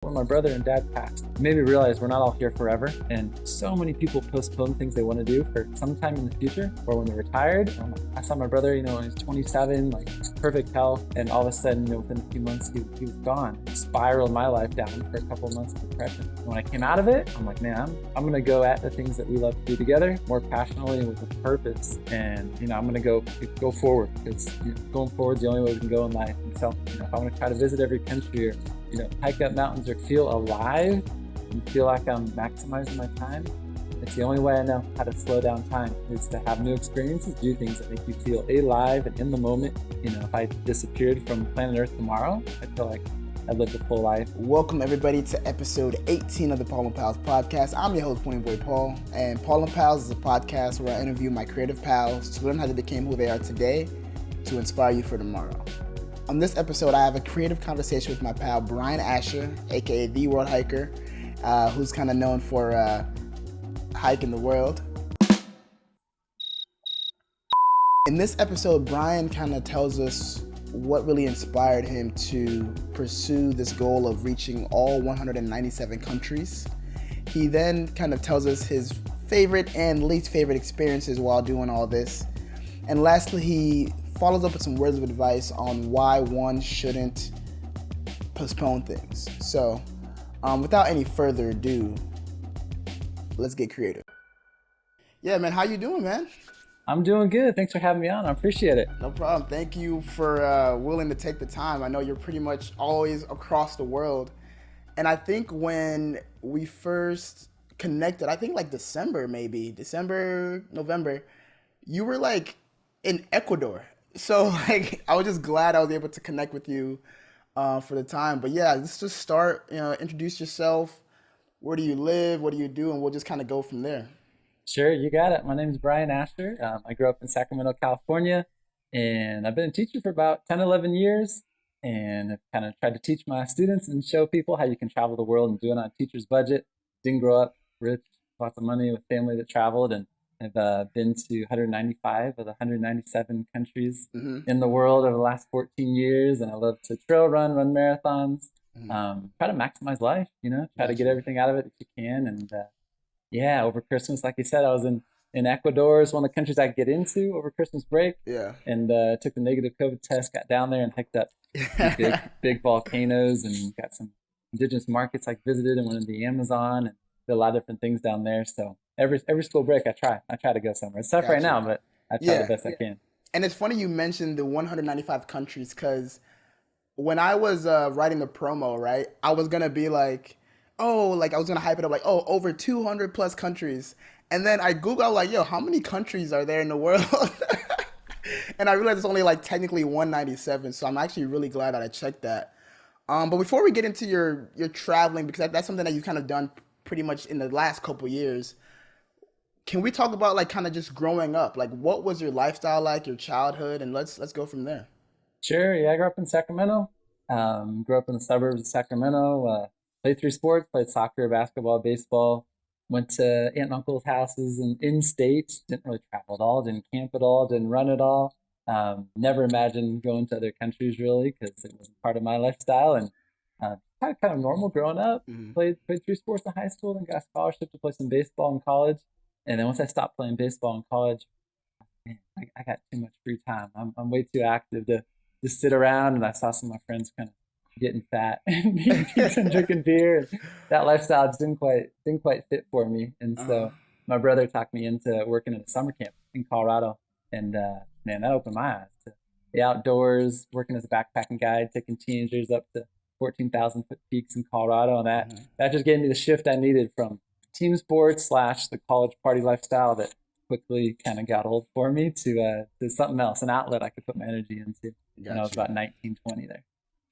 When my brother and dad passed, it made me realize we're not all here forever. And so many people postpone things they want to do for sometime in the future or when they're retired. I saw my brother, when he was 27, like perfect health. And all of a sudden, within a few months, he was gone. Spiraled my life down for a couple of months of depression. And when I came out of it, I'm like, man, I'm going to go at the things that we love to do together more passionately and with a purpose. And, I'm going to go forward because going forward is the only way we can go in life. And so, if I want to try to visit every country or hike up mountains or feel alive and feel like I'm maximizing my time, it's the only way I know how to slow down time is to have new experiences, do things that make you feel alive and in the moment. If I disappeared from planet Earth tomorrow, I feel like I lived a full life. Welcome everybody to episode 18 of the Pol and Pals podcast. I'm your host, Pol Paul, and Pol and Pals is a podcast where I interview my creative pals to learn how they became who they are today to inspire you for tomorrow. On this episode, I have a creative conversation with my pal, Brian Asher, aka The World Hiker, who's kind of known for hiking the world. In this episode, Brian kind of tells us what really inspired him to pursue this goal of reaching all 197 countries. He then kind of tells us his favorite and least favorite experiences while doing all this. And lastly, he follows up with some words of advice on why one shouldn't postpone things. So, without any further ado, let's get creative. Yeah, man, how you doing, man? I'm doing good. Thanks for having me on. I appreciate it. No problem. Thank you for willing to take the time. I know you're pretty much always across the world. And I think when we first connected, I think like December, November, you were like in Ecuador. So like, I was just glad I was able to connect with you for the time. But yeah, let's just start, introduce yourself. Where do you live? What do you do? And we'll just kind of go from there. Sure, you got it. My name is Brian Asher. I grew up in Sacramento, California, and I've been a teacher for about 10, 11 years. And I've kind of tried to teach my students and show people how you can travel the world and do it on a teacher's budget. Didn't grow up rich, lots of money with family that traveled, and I've been to 195 of the 197 countries in the world over the last 14 years. And I love to trail run marathons, try to maximize life, try to get everything out of it that you can. And yeah, over Christmas, like you said, I was in Ecuador. It's one of the countries I could get into over Christmas break. Yeah. And took the negative COVID test, got down there and hiked up big volcanoes and got some indigenous markets I visited and went into the Amazon and did a lot of different things down there. So every school break I try to go somewhere. It's tough right now, but I try the best I can. And it's funny you mentioned the 195 countries because when I was writing the promo, right, I was going to be like, I was going to hype it up like, over 200 plus countries. And then I Googled, like, how many countries are there in the world? And I realized it's only like technically 197. So I'm actually really glad that I checked that. But before we get into your traveling, because that's something that you've kind of done pretty much in the last couple years, can we talk about like kind of just growing up? Like, what was your lifestyle like, your childhood? And let's go from there. Sure. Yeah, I grew up in Sacramento. Grew up in the suburbs of Sacramento. Played 3 sports, played soccer, basketball, baseball, went to aunt and uncle's houses in state, didn't really travel at all, didn't camp at all, didn't run at all. Never imagined going to other countries really because it wasn't part of my lifestyle. And kind of normal growing up, played 3 sports in high school and got a scholarship to play some baseball in college. And then once I stopped playing baseball in college, man, I got too much free time. I'm way too active to just sit around, and I saw some of my friends kind of getting fat and eating pizza and drinking beer. And that lifestyle just didn't quite fit for me. And so my brother talked me into working at a summer camp in Colorado. And man, that opened my eyes to the outdoors, working as a backpacking guide, taking teenagers up to 14,000 foot peaks in Colorado. And that just gave me the shift I needed from team sports / the college party lifestyle that quickly kind of got old for me to something else, an outlet I could put my energy into when I was about 19, 20 there.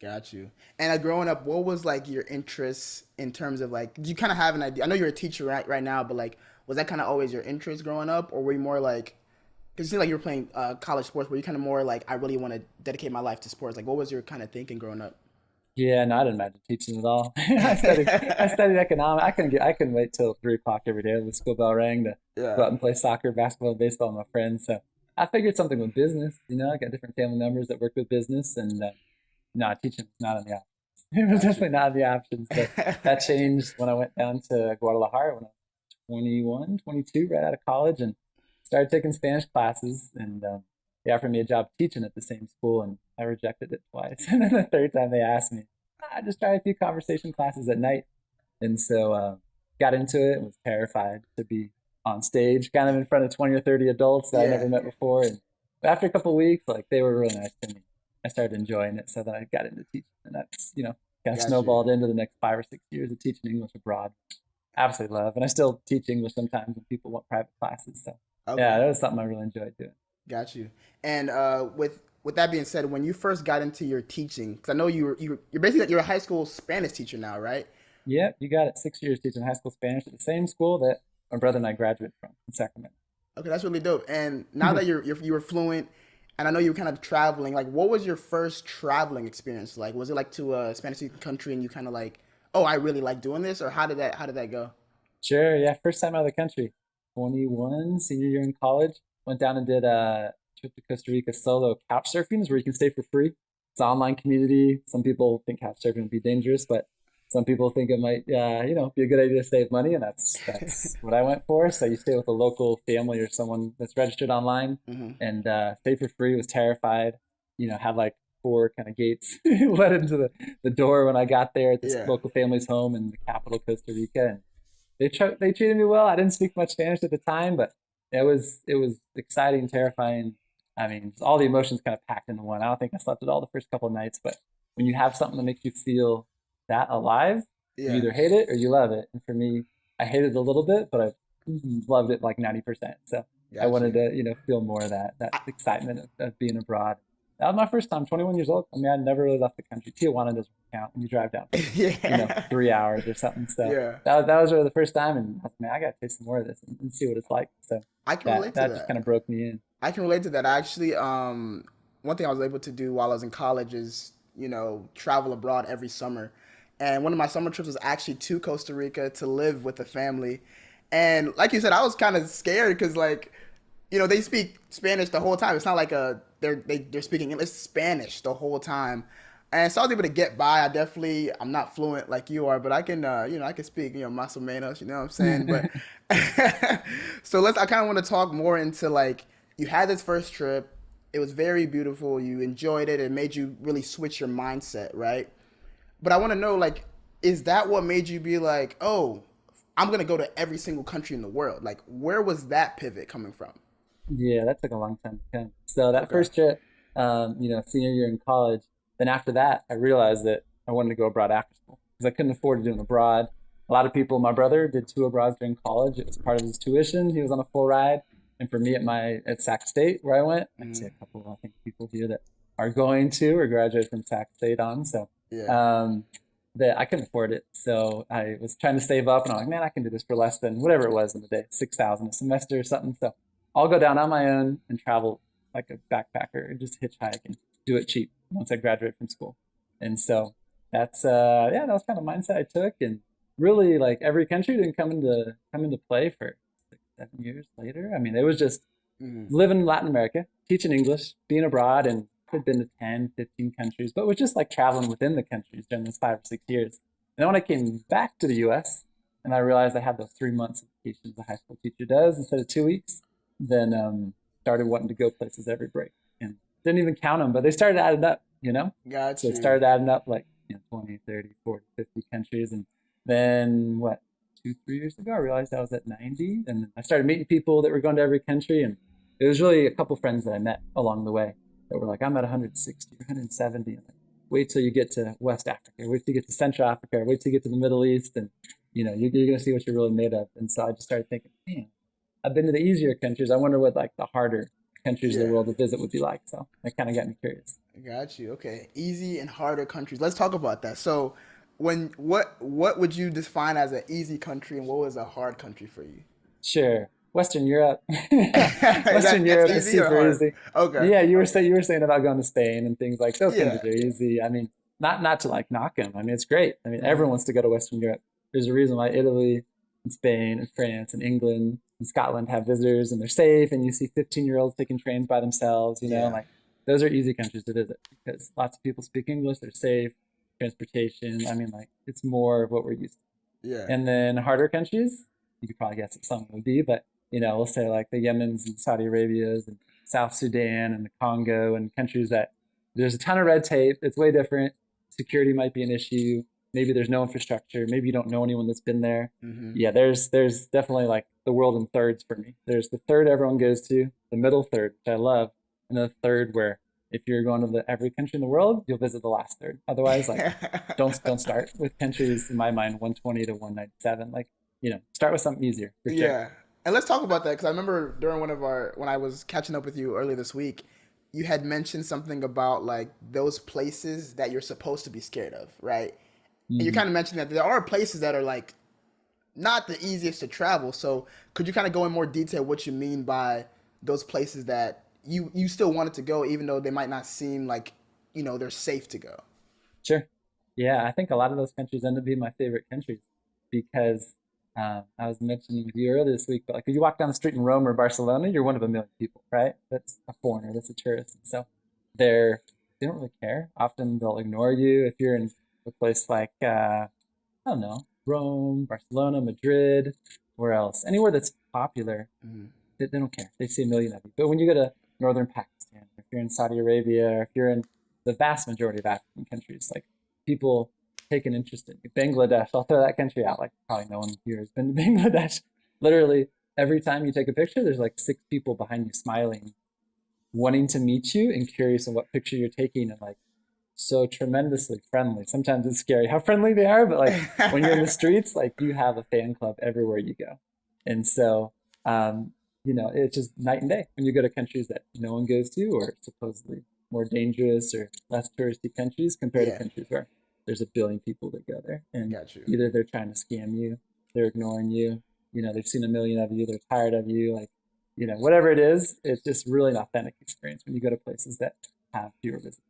Got you. And growing up, what was like your interests in terms of like, do you kind of have an idea? I know you're a teacher right now, but like, was that kind of always your interest growing up, or were you more like, because it seemed like you were playing college sports, were you kind of more like, I really want to dedicate my life to sports? Like, what was your kind of thinking growing up? Yeah, no, I didn't imagine teaching at all. I studied economics. I couldn't wait till 3:00 every day when the school bell rang to go out and play soccer, basketball, baseball with my friends. So I figured something with business. I got different family members that work with business, and no, teaching was not on the option. It was Got you. definitely not in the options, but that changed when I went down to Guadalajara when I was 21, 22, right out of college, and started taking Spanish classes. And they offered me a job teaching at the same school, and I rejected it twice. And then the third time they asked me, I just tried a few conversation classes at night. And so got into it and was terrified to be on stage, kind of in front of 20 or 30 adults that I Yeah, never met before. And after a couple of weeks, like they were really nice to me. I started enjoying it, so then I got into teaching, and that's kind of got you. snowballed into the next 5 or 6 years of teaching English abroad. Absolutely love, and I still teach English sometimes when people want private classes. So yeah, Okay, that was something I really enjoyed doing. got you. And with that being said, when you first got into your teaching, because I know you're basically you're a high school Spanish teacher now, right? Yep, you got it. 6 years teaching high school Spanish at the same school that my brother and I graduated from in Sacramento. Okay, that's really dope. And now that you were fluent, and I know you were kind of traveling, like what was your first traveling experience like? Was it like to a Spanish speaking country and you kind of like, oh, I really like doing this, or how did that go? Sure, yeah, first time out of the country. 21, senior year in college. Went down and did a trip to Costa Rica solo. Couch surfing is where you can stay for free. It's an online community. Some people think couch surfing would be dangerous, but some people think it might, be a good idea to save money, and that's what I went for. So you stay with a local family or someone that's registered online, Hmm. and stay for free. Was terrified. Had like four kind of gates led into the door when I got there at this Yeah, local family's home in the capital, Costa Rica, and they treated me well. I didn't speak much Spanish at the time, but it was exciting, terrifying. I mean, all the emotions kind of packed into one. I don't think I slept at all the first couple of nights, but when you have something that makes you feel that alive, you yeah, either hate it or you love it. And for me, I hated it a little bit, but I loved it like 90%. So I got wanted you. to, feel more of that excitement of being abroad. That was my first time, 21 years old. I mean, I'd never really left the country. Tijuana doesn't count when you drive down for, Yeah, 3 hours or something. So yeah. that was really the first time. And I was like, man, I got to taste some more of this and see what it's like. So I can that, relate to that just that. kind of broke me in. I can relate to that. Actually, one thing I was able to do while I was in college is, travel abroad every summer. And one of my summer trips was actually to Costa Rica to live with a family. And like you said, I was kind of scared because, like, they speak Spanish the whole time. It's not like they're speaking English, it's Spanish the whole time. And so I was able to get by. I'm not fluent like you are, but I can, I can speak, más o menos, you know what I'm saying? But so I kind of want to talk more into like, you had this first trip. It was very beautiful. You enjoyed it. It made you really switch your mindset, right? But I want to know, like, is that what made you be like, oh, I'm gonna go to every single country in the world? Like, where was that pivot coming from? Yeah, that took a long time to come. So that Okay. first trip, senior year in college, then after that, I realized that I wanted to go abroad after school because I couldn't afford to do it abroad. A lot of people, my brother did two abroads during college. It was part of his tuition. He was on a full ride. And for me at Sac State, where I went, I see Mm, a couple, I think, people here that are going to or graduate from Sac State on. So yeah. um, that I couldn't afford it. So I was trying to save up and I'm like, man, I can do this for less than whatever it was in the day, 6,000 a semester or something. So I'll go down on my own and travel like a backpacker and just hitchhike and do it cheap once I graduate from school. And so that was kind of mindset I took, and really like every country didn't come into play for 6, 7 years later. I mean, it was just Mm, living in Latin America, teaching English, being abroad, and had been to 10, 15 countries, but was just like traveling within the countries during those 5 or 6 years. And then when I came back to the US and I realized I had those 3 months of vacations a high school teacher does instead of 2 weeks, then started wanting to go places every break and didn't even count them, but they started adding up. got So it you. started adding up like 20, 30, 40, 50 countries. And then what, 2, 3 years ago, I realized I was at 90. And I started meeting people that were going to every country. And it was really a couple friends that I met along the way that were like, I'm at 160 or 170. And like, wait till you get to West Africa, wait till you get to Central Africa, wait till you get to the Middle East. And, you're going to see what you're really made of. And so I just started thinking, man, I've been to the easier countries. I wonder what like the harder countries of the Yeah. world to visit would be like. So that kind of got me curious. Got you. Okay. Easy and harder countries. Let's talk about that. So, what would you define as an easy country and what was a hard country for you? Sure. Western Europe. Western That's Europe is easy or super hard? easy. Okay. Yeah, you were saying about going to Spain and things like those Yeah. countries are easy. I mean, not to like knock them. I mean, it's great. I mean, Hmm. everyone wants to go to Western Europe. There's a reason why Italy and Spain and France and England and Scotland have visitors and they're safe and you see 15-year-olds taking trains by themselves, Yeah. like those are easy countries to visit because lots of people speak English, they're safe, transportation. I mean, like it's more of what we're used to. Yeah. And then harder countries, you could probably guess what some would be, but we'll say like the Yemens and Saudi Arabias and South Sudan and the Congo and countries that there's a ton of red tape. It's way different. Security might be an issue. Maybe there's no infrastructure. Maybe you don't know anyone that's been there. Yeah, there's definitely like the world in thirds for me. There's the third everyone goes to, the middle third, which I love, and the third where if you're going to every country in the world, you'll visit the last third. Otherwise, like don't start with countries in my mind 120 to 197. Like start with something easier for sure. Yeah. And let's talk about that because I remember during when I was catching up with you earlier this week, you had mentioned something about like those places that you're supposed to be scared of, right? And you kind of mentioned that there are places that are like not the easiest to travel. So could you kind of go in more detail what you mean by those places that you still wanted to go, even though they might not seem like, they're safe to go? Sure. Yeah, I think a lot of those countries end up being my favorite countries because I was mentioning with you earlier this week, but like if you walk down the street in Rome or Barcelona, you're one of a million people, right? That's a foreigner, that's a tourist. So they don't really care. Often they'll ignore you if you're in a place like I don't know, Rome, Barcelona, Madrid, where else? Anywhere that's popular, they don't care. They see a million of you. But when you go to northern Pakistan, if you're in Saudi Arabia, or if you're in the vast majority of African countries, like people take an interest in you. Bangladesh, I'll throw that country out. Like probably no one here has been to Bangladesh. Literally every time you take a picture, there's like 6 people behind you smiling, wanting to meet you and curious on what picture you're taking, and like so tremendously friendly. Sometimes it's scary how friendly they are, but like when you're in the streets, like you have a fan club everywhere you go. And so, it's just night and day when you go to countries that no one goes to or supposedly more dangerous or less touristy countries compared to countries where there's a billion people that go there. And either they're trying to scam you, they're ignoring you, they've seen a million of you, they're tired of you, like, whatever it is, it's just really an authentic experience when you go to places that have fewer visitors.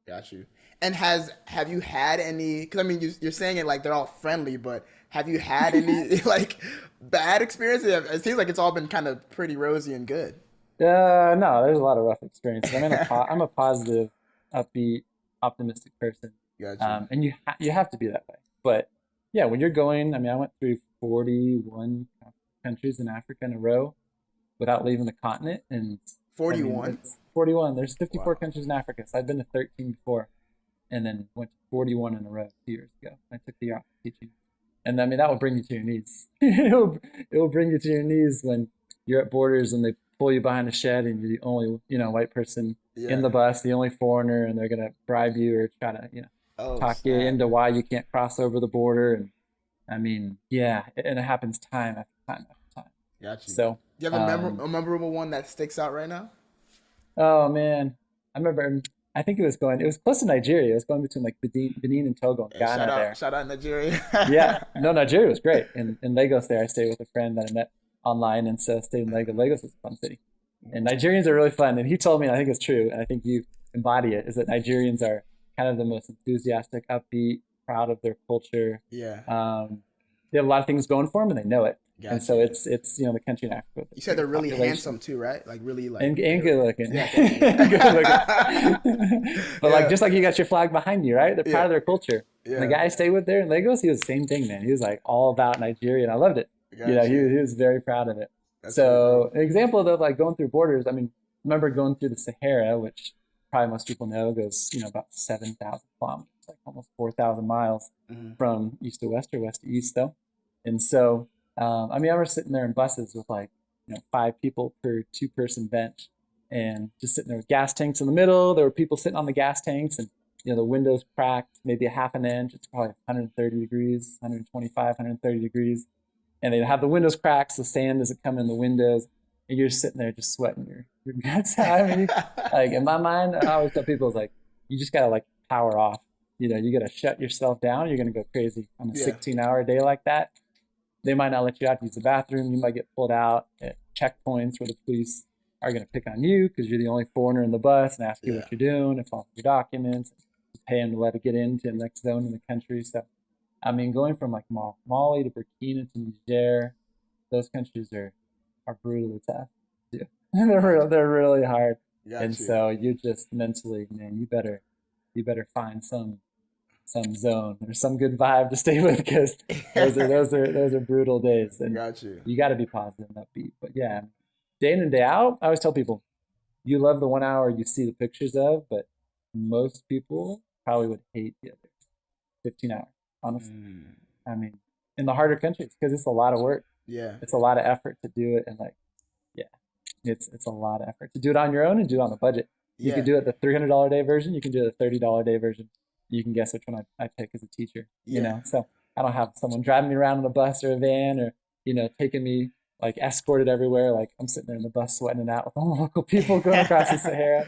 Got you. And have you had any? Because I mean, you're saying it like they're all friendly, but have you had any like bad experiences? It seems like it's all been kind of pretty rosy and good. No, there's a lot of rough experiences. I'm a positive, upbeat, optimistic person. Gotcha. And you have to be that way. But yeah, when you're going, I mean, I went through 41 countries in Africa in a row without leaving the continent, and 41. I mean, 41. There's 54 countries in Africa, so I'd been to 13 before, and then went to 41 in a row 2 years ago. I took the year off teaching, and I mean that will bring you to your knees. it will bring you to your knees when you're at Borders and they pull you behind a shed and you're the only white person in the bus, the only foreigner, and they're gonna bribe you or try to talk you into why you can't cross over the border. And I mean, and it happens time after time after time. Gotcha. So, do you have a memorable one that sticks out right now? Oh man, I remember. I think it was close to Nigeria. It was going between like Benin and Togo and Ghana there. Shout out Nigeria. Yeah, no, Nigeria was great. In Lagos there, I stayed with a friend that I met online, and so I stayed in Lagos. Lagos is a fun city, and Nigerians are really fun. And he told me, and I think it's true, and I think you embody it, is that Nigerians are kind of the most enthusiastic, upbeat, proud of their culture. Yeah. They have a lot of things going for them, and they know it. Gotcha. And so it's the country in Africa. You said they're really handsome too, right? Like really like and good looking. Yeah. Good looking. But like just like you got your flag behind you, right? They're proud of their culture. Yeah. And the guy I stayed with there in Lagos, he was the same thing, man. He was like all about Nigeria, and I loved it. Gotcha. He was very proud of it. That's so an example of like going through borders. I mean, I remember going through the Sahara, which probably most people know goes about 7,000 kilometers, like almost 4,000 miles from east to west or west to east, though. And so. I mean, I was sitting there in buses with like, 5 people per 2-person bench, and just sitting there with gas tanks in the middle. There were people sitting on the gas tanks, and the windows cracked maybe a half an inch. It's probably 130 degrees, 125, 130 degrees, and they'd have the windows cracked, so the sand doesn't come in the windows, and you're just sitting there just sweating your guts out. I mean, like in my mind, I always tell people, it's like you just gotta like power off. You gotta shut yourself down. You're gonna go crazy on a 16-hour day like that. They might not let you out to use the bathroom. You might get pulled out at checkpoints where the police are going to pick on you because you're the only foreigner in the bus and ask you what you're doing and follow your documents, pay them to let it get into the next zone in the country. So, I mean, going from like Mali to Burkina to Niger, those countries are brutally tough. Yeah. They're really hard. So you just mentally, man, you better find some some zone or some good vibe to stay with, because those are brutal days, and Got you. you got to be positive and upbeat. But yeah, day in and day out, I always tell people, you love the 1 hour you see the pictures of, but most people probably would hate the other 15 hours, honestly. Mm, I mean, in the harder countries, because it's a lot of work. yeah. It's a lot of effort to do it, and like, yeah, it's a lot of effort to do it on your own and do it on a budget. You could Yeah. do it the $300 a day version. You can do the $30 a day version. You can guess which one I pick as a teacher. Yeah. So I don't have someone driving me around in a bus or a van, or taking me like escorted everywhere. Like I'm sitting there in the bus sweating it out with all the local people going across the Sahara,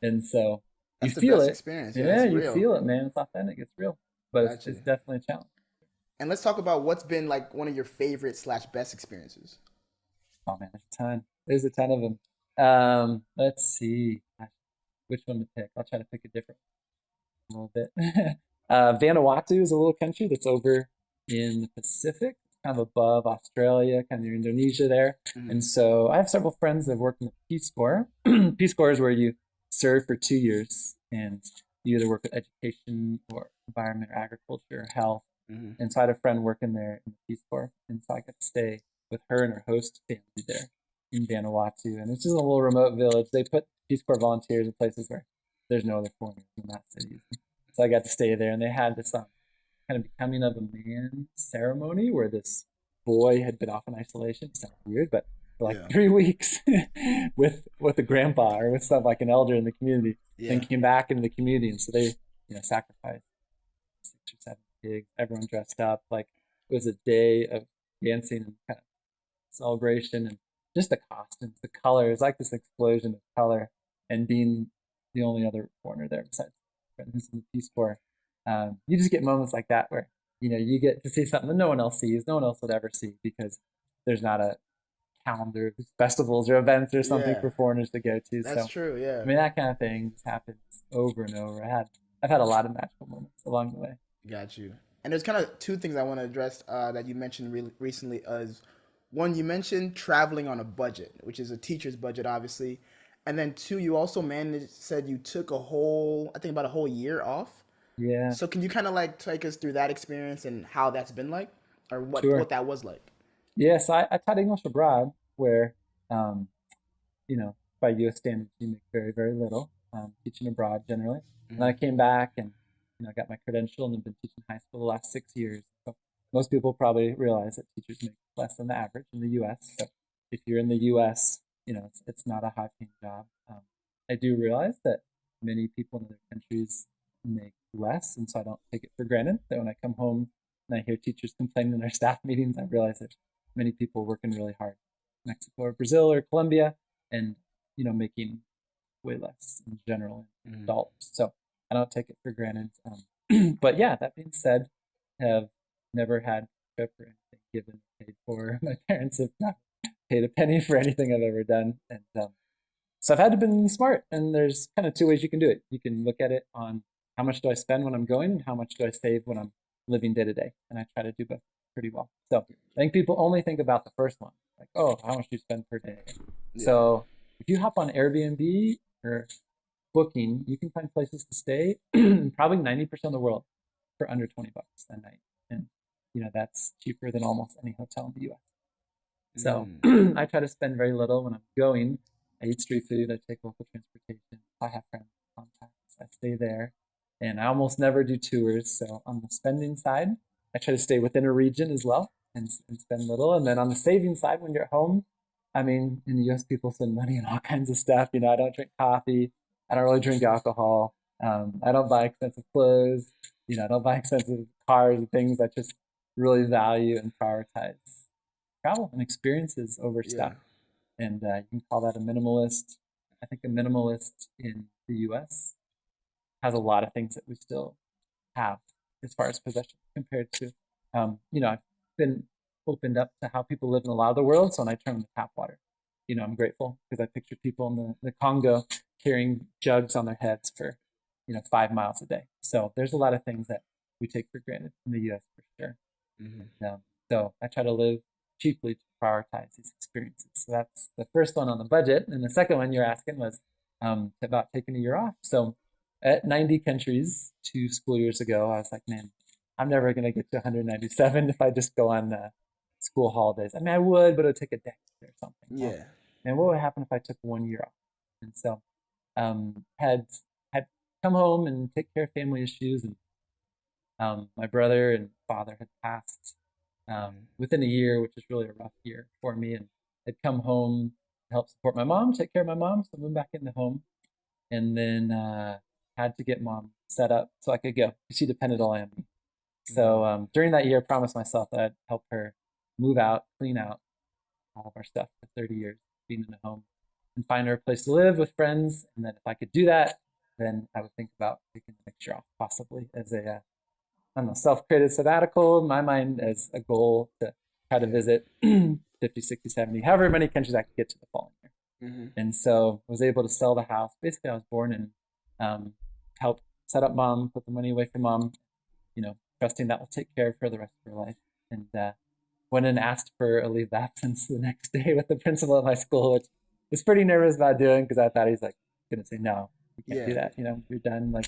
and so you That's the feel best it. experience. Yeah, Yeah, it's you real. feel it, man. It's authentic. It's real, but Got it's you. definitely a challenge. And let's talk about what's been like one of your favorite slash best experiences. Oh man, there's a ton. There's a ton of them. Let's see which one to pick. I'll try to pick a different one a little bit. Vanuatu is a little country that's over in the Pacific, kind of above Australia, kind of near Indonesia there. Hmm. And so I have several friends that have worked in the Peace Corps. Peace Corps is where you serve for 2 years, and you either work with education or environment or agriculture or health. Hmm. And so I had a friend working there in the Peace Corps, and so I got to stay with her and her host family there in Vanuatu. And it's just a little remote village. They put Peace Corps volunteers in places where there's no other foreigners in that city. So I got to stay there, and they had this kind of becoming of a man ceremony where this boy had been off in isolation. It sounds weird, but for like Yeah. 3 weeks with a grandpa or with some like an elder in the community, Yeah. and came back into the community. And so they sacrificed 6 or 7 pigs, everyone dressed up. Like it was a day of dancing and kind of celebration, and just the costumes, the colors, like this explosion of color, and being the only other foreigner there besides friend who's in the Peace Corps. You just get moments like that where you get to see something that no one else sees, no one else would ever see, because there's not a calendar of festivals or events or something Yeah. for foreigners to go to. That's So true. Yeah. I mean, that kind of thing just happens over and over. I've had a lot of magical moments along the way. Got you. And there's kind of two things I want to address that you mentioned recently. As one, you mentioned traveling on a budget, which is a teacher's budget, obviously, and then two, you also said you took I think about a whole year off. Yeah, So can you kind of like take us through that experience and how that's been like, or what sure. that was like? Yes, I taught English abroad, where um, by U.S. standards, you make very, very little teaching abroad generally. And then I Hmm. came back and got my credential, and have been teaching high school the last 6 years. So most people probably realize that teachers make less than the average in the U.S. So if you're in the U.S., it's not a high-paying job. I do realize that many people in other countries make less, and so I don't take it for granted that when I come home and I hear teachers complaining in our staff meetings, I realize that many people working really hard, Mexico or Brazil or Colombia, and making way less in general in Hmm. dollars. So I don't take it for granted. But yeah, that being said, have never had a trip or anything given paid for. My parents have not paid a penny for anything I've ever done, and so I've had to be smart. And there's kind of two ways you can do it. You can look at it on how much do I spend when I'm going, and how much do I save when I'm living day to day. And I try to do both pretty well. So I think people only think about the first one, like, oh, how much do you spend per day? Yeah. So if you hop on Airbnb or Booking, you can find places to stay probably 90% of the world for under $20 a night. And that's cheaper than almost any hotel in the US. So Mm. I try to spend very little when I'm going. I eat street food, I take local transportation. I have friends, contacts, I stay there. And I almost never do tours. So on the spending side, I try to stay within a region as well, and spend little. And then on the saving side, when you're at home, I mean, in the US, people spend money on all kinds of stuff. I don't drink coffee. I don't really drink alcohol. I don't buy expensive clothes. I don't buy expensive cars and things. I just really value and prioritize travel and experiences over Yeah. stuff. And you can call that a minimalist. I think a minimalist in the US has a lot of things that we still have as far as possessions compared to, I've been opened up to how people live in a lot of the world. So when I turn on the tap water, I'm grateful because I picture people in the Congo carrying jugs on their heads for, 5 miles a day. So there's a lot of things that we take for granted in the US for sure. Hmm. And, so I try to live cheaply to prioritize these experiences. So that's the first one on the budget. And the second one you're asking was about taking a year off. So at 90 countries 2 school years ago. I was like, man, I'm never going to get to 197 if I just go on school holidays. I mean, I would, but it would take a decade or something. Well, Yeah. man, what would happen if I took 1 year off? And so had come home and take care of family issues, and my brother and father had passed within a year, which was really a rough year for me, and had come home to help support my mom, take care of my mom, so I moved back into home, and then had to get mom set up so I could go. She depended all on me. So during that year, I promised myself that I'd help her move out, clean out all of our stuff for 30 years, being in a home, and find her a place to live with friends. And then if I could do that, then I would think about taking the next year off, possibly as a I don't know, self-created sabbatical in my mind as a goal to try to visit 50, 60, 70, however many countries I could get to the following year. And so I was able to sell the house. Basically, I was born and help set up mom, put the money away for mom, trusting that will take care of her the rest of her life. And went and asked for a leave of absence the next day with the principal at my school, which I was pretty nervous about doing because I thought he's like going to say, no, you can't do that. You're done. Like,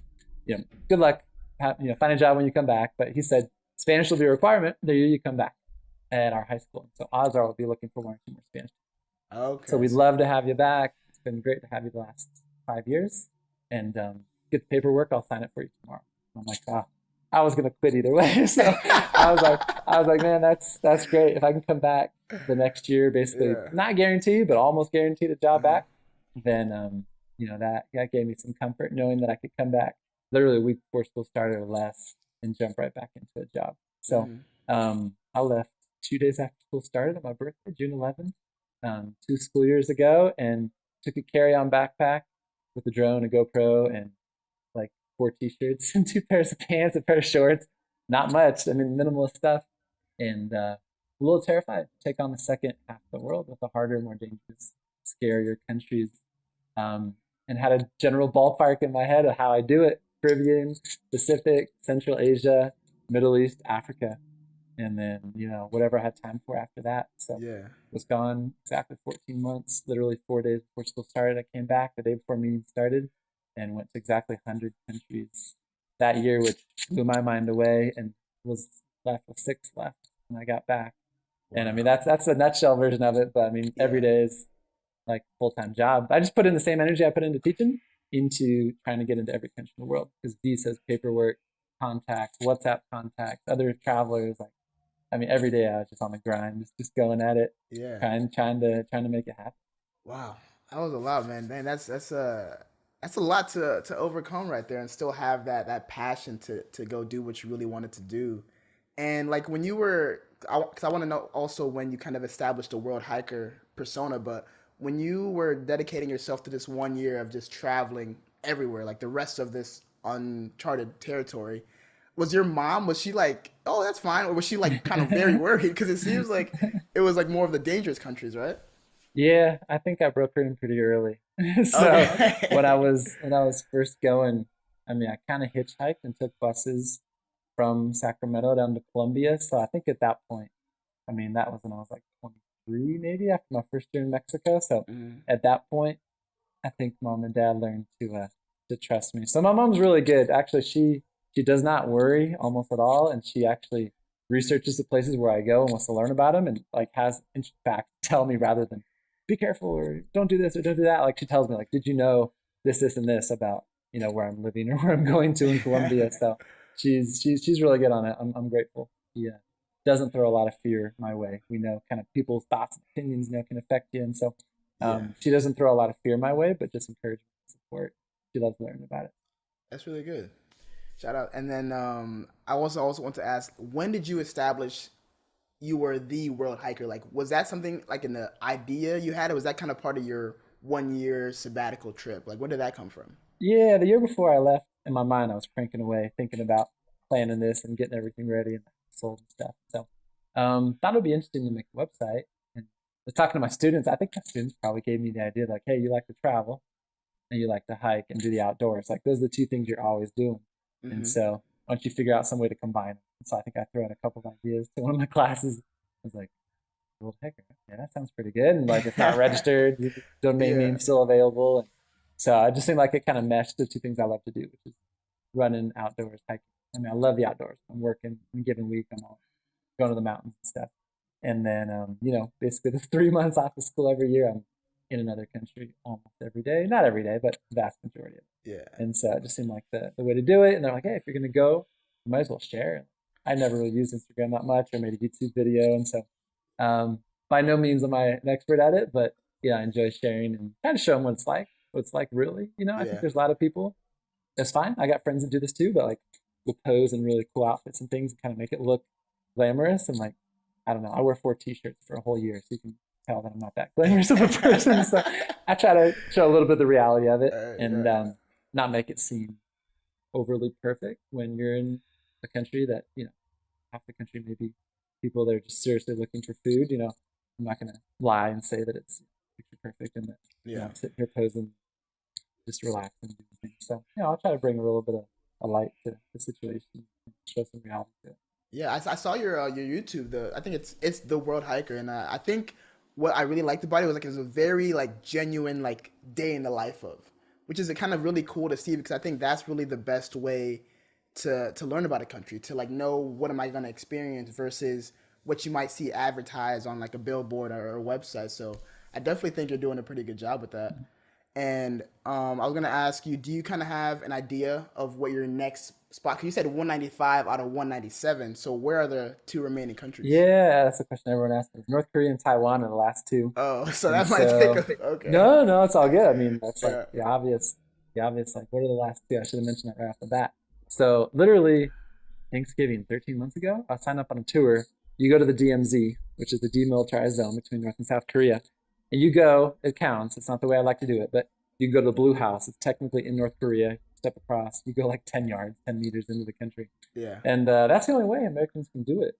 good luck. Find a job when you come back. But he said, Spanish will be a requirement the year you come back at our high school. So odds are we'll be looking for 1 or 2 more Spanish. Okay. So we'd love to have you back. It's been great to have you the last 5 years. And get the paperwork. I'll sign it for you tomorrow. I'm like, I was gonna quit either way. So I was like, man, that's great. If I can come back the next year, basically not guaranteed, but almost guaranteed a job back, then that gave me some comfort knowing that I could come back literally a week before school started or less and jump right back into a job. So I left 2 days after school started on my birthday, June 11th, 2 school years ago, and took a carry-on backpack with a drone, a GoPro, and like 4 t-shirts and 2 pairs of pants, a pair of shorts. Not much. I mean, minimalist stuff. And a little terrified to take on the second half of the world with the harder, more dangerous, scarier countries. And had a general ballpark in my head of how I do it. Caribbean, Pacific, Central Asia, Middle East, Africa. And then, whatever I had time for after that. So was gone exactly 14 months, literally 4 days before school started. I came back the day before meeting started and went to exactly 100 countries that year, which blew my mind away, and was left with 6 left when I got back. Wow. And I mean, that's a nutshell version of it. But I mean, every day is like a full-time job. I just put in the same energy I put into teaching into trying to get into every country in the world, because visas, paperwork, contacts, WhatsApp contacts, other travelers. Like, I mean, every day I was just on the grind, just going at it, trying to make it happen. Wow, that was a lot, man. Man, that's a lot to overcome right there, and still have that passion to go do what you really wanted to do. And like when you were, because I want to know also when you kind of established a world hiker persona, but when you were dedicating yourself to this 1 year of just traveling everywhere, like the rest of this uncharted territory, was your mom, was she like, oh, that's fine? Or was she like kind of very worried? Because it seems like it was like more of the dangerous countries, right? Yeah, I think I broke her in pretty early. So when I was first going, I mean, I kind of hitchhiked and took buses from Sacramento down to Colombia. So I think at that point, I mean, that was when I was like 23, maybe after my first year in Mexico. So at that point, I think mom and dad learned to trust me. So my mom's really good. Actually, she does not worry almost at all, and she actually researches the places where I go and wants to learn about them, and like has in fact tell me rather than be careful or don't do this or don't do that. Like she tells me like, did you know this, and this about where I'm living or where I'm going to in Colombia? So she's really good on it. I'm grateful. She doesn't throw a lot of fear my way. We know kind of people's thoughts and opinions can affect you, and so she doesn't throw a lot of fear my way, but just encouragement and support. She loves learning about it. That's really good. Shout out. And then I also want to ask, when did you establish you were the world hiker? Like, was that something like in the idea you had, or was that kind of part of your 1 year sabbatical trip? Like, where did that come from? Yeah, the year before I left, in my mind, I was cranking away, thinking about planning this and getting everything ready and sold and stuff. So thought it would be interesting to make a website. And I was talking to my students. I think my students probably gave me the idea, like, hey, you like to travel and you like to hike and do the outdoors. Like, those are the 2 things you're always doing. And so why don't you figure out some way to combine them? And so I think I threw out a couple of ideas to one of my classes. I was like, world hiker. Yeah, that sounds pretty good. And like, it's not registered. The domain name's still available. So I just seemed like it kind of meshed the two things I love to do, which is running outdoors, hiking. I mean, I love the outdoors. I'm working a given week. I'm all going to the mountains and stuff. And then, basically the 3 months off of school every year, I'm in another country almost every day. Not every day, but the vast majority of it. Yeah. And so it just seemed like the way to do it. And they're like, hey, if you're going to go, you might as well share. I never really used Instagram that much or made a YouTube video. And so by no means am I an expert at it, but I enjoy sharing and kind of showing what it's like really. I think Yeah. there's a lot of people. That's fine. I got friends that do this too, but like will pose in really cool outfits and things and kind of make it look glamorous. And like, I don't know, I wear 4 t-shirts for a whole year, so you can tell that I'm not that glamorous of a person. So I try to show a little bit of the reality of it and Yeah. not make it seem overly perfect when you're in a country that, half the country maybe people that are just seriously looking for food. I'm not going to lie and say that it's picture perfect and that, Yeah. I'm sitting here posing, just relax and do things. So, I'll try to bring a little bit of a light to the situation and show some reality to it. Yeah, I saw your YouTube. I think it's the World Hiker, and I think what I really liked about it was like it was a very like genuine like day in the life of, which is kind of really cool to see because I think that's really the best way to learn about a country, to like know what am I gonna experience versus what you might see advertised on like a billboard or a website. So I definitely think you're doing a pretty good job with that. And I was gonna ask you, do you kind of have an idea of what your next spot? Because you said 195 out of 197. So where are the two remaining countries? Yeah, that's a question everyone asks me. North Korea and Taiwan are the last two. Oh, so And that might take so, a okay. no, it's all good. I mean, that's like Yeah. the obvious, like, what are the last two? I should have mentioned that right off the bat. So, literally, Thanksgiving 13 months ago, I signed up on a tour. You go to the DMZ, which is the demilitarized zone between North and South Korea, and you go, it counts. It's not the way I like to do it, but you can go to the Blue House. It's technically in North Korea. Step across, you go like 10 yards, 10 meters into the country. Yeah. And that's the only way Americans can do it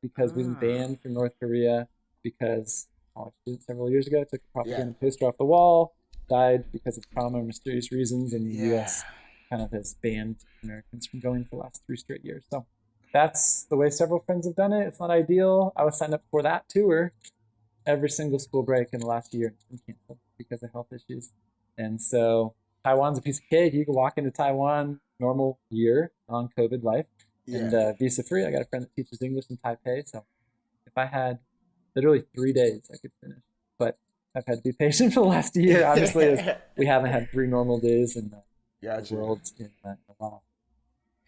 because we've been Ah. banned from North Korea because college student several years ago took a Yeah. propaganda poster off the wall, died because of trauma or mysterious reasons, and the Yeah. U.S. kind of has banned Americans from going for the last 3 straight years. So that's the way several friends have done it. It's not ideal. I was signed up for that tour every single school break in the last year. It's been canceled because of health issues. And so Taiwan's a piece of cake. You can walk into Taiwan normal year on COVID life and Yeah. visa free. I got a friend that teaches English in Taipei. So if I had literally 3 days, I could finish. But I've had to be patient for the last year, obviously, as we haven't had 3 normal days in the Gotcha. world in a while.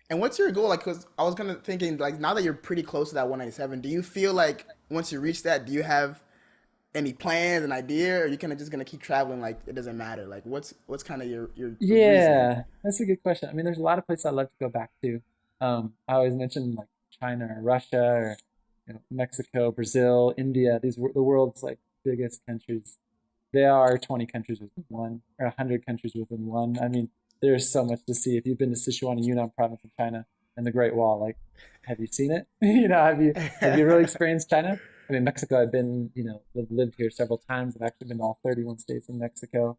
And what's your goal? Like, cause I was kind of thinking, like, now that you're pretty close to that 197, do you feel like once you reach that, do you have any plans, an idea, or are you kind of just gonna keep traveling? Like, it doesn't matter. Like, what's kind of your reasoning? Yeah, that's a good question. I mean, there's a lot of places I'd love to go back to. I always mention like China or Russia or Mexico, Brazil, India. These were the world's like biggest countries. There are 20 countries within one, or 100 countries within one. I mean, there's so much to see. If you've been to Sichuan and Yunnan province in China and the Great Wall, like, have you seen it? Have you really experienced China? I mean, Mexico, I've been, lived here several times. I've actually been to all 31 states in Mexico.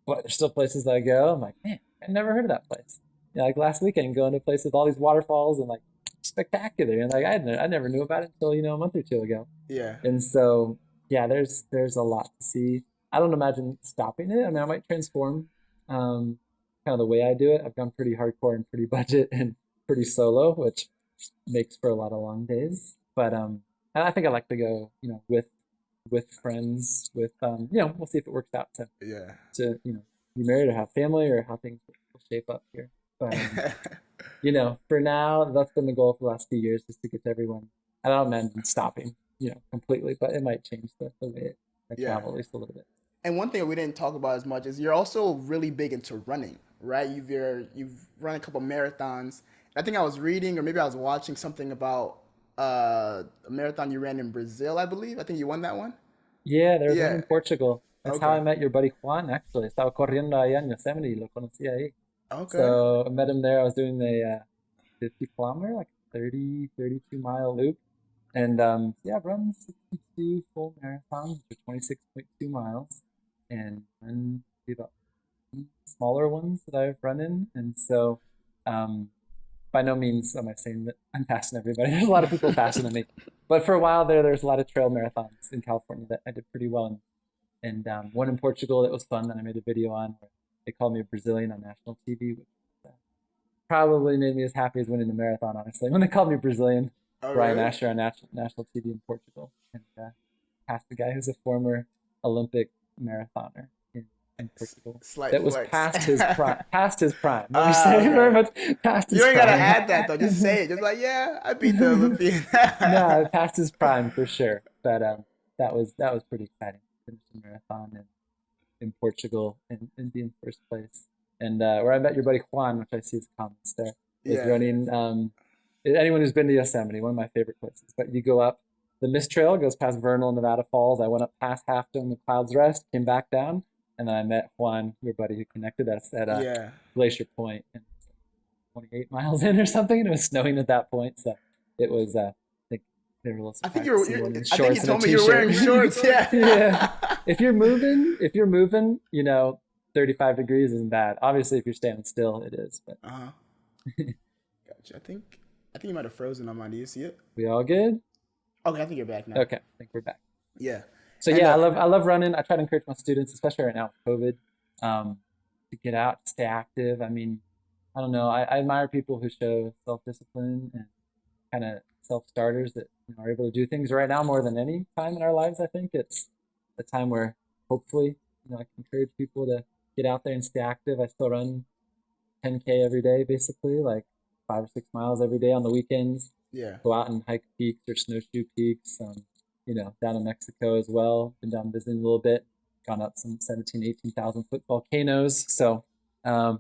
But there's still places that I go. I'm like, man, I never heard of that place. Like last weekend, going to a place with all these waterfalls and like spectacular. And like I never knew about it until a month or two ago. Yeah. And so yeah, there's a lot to see. I don't imagine stopping it. I mean, I might transform kind of the way I do it. I've gone pretty hardcore and pretty budget and pretty solo, which makes for a lot of long days. But and I think I like to go, with friends, with we'll see if it works out Yeah. to be married or have family or how things will shape up here. But for now, that's been the goal for the last few years, is to get to everyone. I don't imagine stopping, completely, but it might change the way I Yeah. travel at least a little bit. And one thing we didn't talk about as much is you're also really big into running, right? You've run a couple marathons. I think I was reading or maybe I was watching something about a marathon you ran in Brazil, I believe. I think you won that one. Yeah, there was one Yeah. in Portugal. That's how I Okay. met your buddy Juan, actually. Estaba corriendo allá en Yosemite y lo conocí ahí. Okay. So I met him there. I was doing a 50 kilometer, like 32-mile loop. And yeah, I've run 62 full marathons, which are 26.2 miles, and run about smaller ones that I've run in. And so um, by no means am I saying that I'm faster than everybody. There's a lot of people faster than me. But for a while there's a lot of trail marathons in California that I did pretty well in. And one in Portugal that was fun that I made a video on. they called me a Brazilian on national TV, which probably made me as happy as winning the marathon, honestly. When they called me Brazilian, Oh, Brian really? Asher on national TV in Portugal, and past the guy who's a former Olympic marathoner in Portugal. Slight That was flex. past his prime. Past his prime. Let me say very Okay. much past You his ain't gotta prime. add that though. Just say it. Just like, yeah, I beat the Olympian. No, past his prime for sure. But that was pretty exciting. Finished the marathon in Portugal and be in first place. And where I met your buddy Juan, which I see his comments there, was Yeah. running. Anyone who's been to Yosemite, one of my favorite places. But you go up the Mist Trail, goes past Vernal, Nevada Falls. I went up past Half Dome, the Clouds Rest, came back down, and then I met Juan, your buddy who connected us at Yeah. Glacier Point, and 28 miles in or something. And it was snowing at that point, so it was. I think they were a little I think surprised to see you're one in I think you shorts and a told me you were wearing t-shirt. shorts. Yeah, Yeah. if you're moving, 35 degrees isn't bad. Obviously, if you're standing still, it is. But Uh-huh. Gotcha. I think you might have frozen on mine. Do you see it? we all good? Okay, I think you're back now. Okay, I think we're back. Yeah. So And yeah, I love running. I try to encourage my students, especially right now with COVID, to get out, to stay active. I mean, I don't know. I admire people who show self-discipline and kind of self-starters that are able to do things right now more than any time in our lives. I think it's a time where hopefully I can encourage people to get out there and stay active. I still run 10K every day, basically, like 5 or 6 miles every day on the weekends. yeah. Go out and hike peaks or snowshoe peaks. Down in Mexico as well. Been down visiting a little bit. Gone up some 17, 18,000 foot volcanoes. So,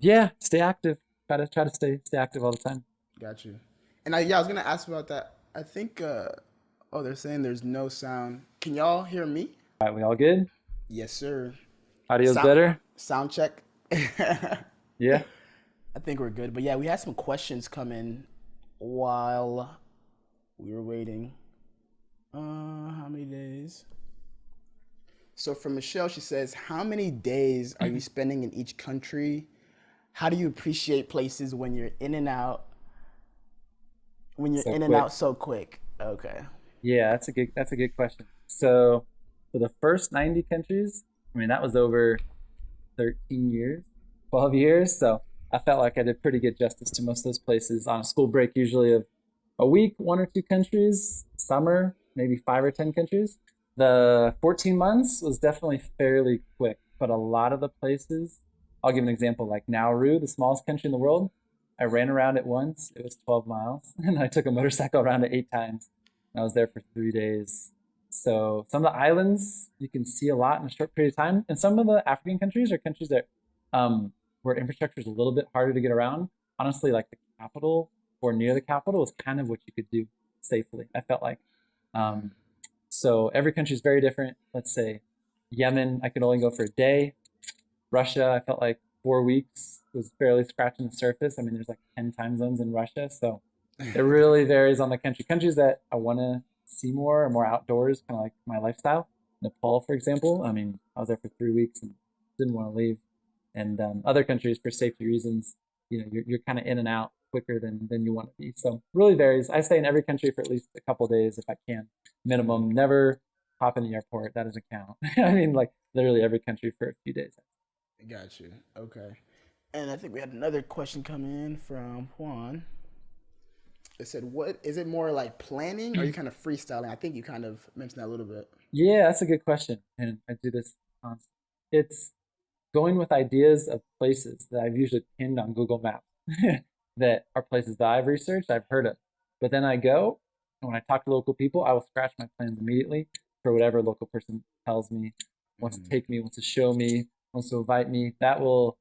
yeah, stay active. Try to stay active all the time. Got you. And I was gonna ask about that. I think oh, they're saying there's no sound. Can y'all hear me? All right, we all good? Yes, sir. Audio's Sound better? sound check. Yeah. I think we're good. But yeah, we had some questions come in while we were waiting. How many days? So from Michelle, she says, how many days are you spending in each country? How do you appreciate places when you're in and out? When you're So in and quick. out so quick. Okay. Yeah, that's a good question. So for the first 90 countries, I mean that was over 13 years, 12 years. So I felt like I did pretty good justice to most of those places on a school break, usually of a week, 1 or 2 countries, summer, maybe 5 or 10 countries. The 14 months was definitely fairly quick, but a lot of the places, I'll give an example, like Nauru, the smallest country in the world. I ran around it once, it was 12 miles, and I took a motorcycle around it 8 times. I was there for 3 days. So some of the islands you can see a lot in a short period of time. And some of the African countries are countries that where infrastructure is a little bit harder to get around. Honestly, like the capital or near the capital is kind of what you could do safely, I felt like. Um, so every country is very different. Let's say Yemen, I could only go for a day. Russia, I felt like 4 weeks was barely scratching the surface. I mean, there's like 10 time zones in Russia. So it really varies on the country. Countries that I want to see more are more outdoors, kind of like my lifestyle. Nepal, for example. I mean, I was there for 3 weeks and didn't want to leave. And other countries, for safety reasons, you're kind of in and out quicker than you want to be. So it really varies. I stay in every country for at least a couple of days if I can, minimum. Never hop in the airport. That doesn't count. I mean, like literally every country for a few days. Got you. Okay. And I think we had another question come in from Juan. It said, "What is it more like planning, or are you kind of freestyling?" I think you kind of mentioned that a little bit. Yeah, that's a good question. And I do this constantly. It's going with ideas of places that I've usually pinned on Google Maps that are places that I've researched, I've heard of. But then I go, and when I talk to local people, I will scratch my plans immediately for whatever local person tells me, wants to take me, wants to show me, wants to invite me. That will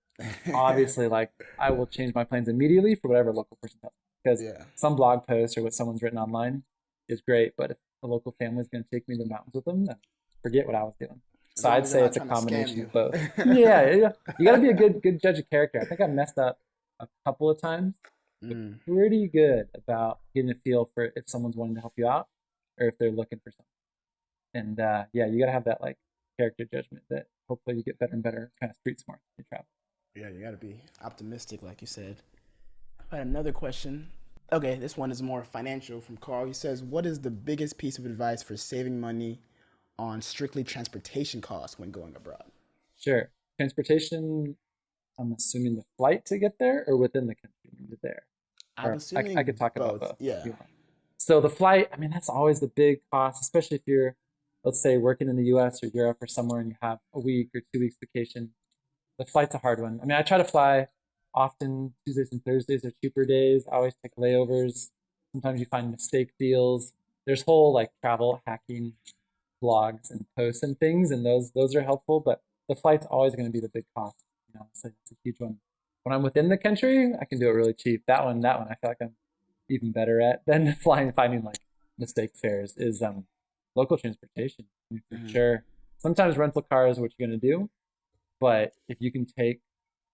obviously, like, I will change my plans immediately for whatever local person tells me. Because Yeah. some blog post or what someone's written online is great, but if a local family is going to take me to the mountains with them, then forget what I was doing. As So long I'd as they're say not it's a trying to scam combination you. of both. Yeah. You got to be a good judge of character. I think I've messed up a couple of times, but Mm. pretty good about getting a feel for if someone's wanting to help you out or if they're looking for something. And yeah, you got to have that like character judgment that hopefully you get better and better, kind of street smart as you travel. Yeah, you got to be optimistic, like you said. I had another question. Okay, this one is more financial from Carl. He says, "What is the biggest piece of advice for saving money on strictly transportation costs when going abroad?" Sure. Transportation, I'm assuming the flight to get there or within the country when you're there. I'm Or I assuming could talk about both. both if Yeah. you want. So the flight, I mean, that's always the big cost, especially if you're, let's say, working in the US or Europe or somewhere and you have a week or 2 weeks vacation. The flight's a hard one. I mean, I try to fly often. Tuesdays and Thursdays are cheaper days. I always take layovers. Sometimes you find mistake deals. There's whole like travel hacking blogs and posts and things, and those are helpful. But the flight's always going to be the big cost. So it's a huge one. When I'm within the country, I can do it really cheap. That one, I feel like I'm even better at than finding like mistake fares is local transportation. I mean, for Mhm. sure. Sometimes rental car is what you're going to do, but if you can take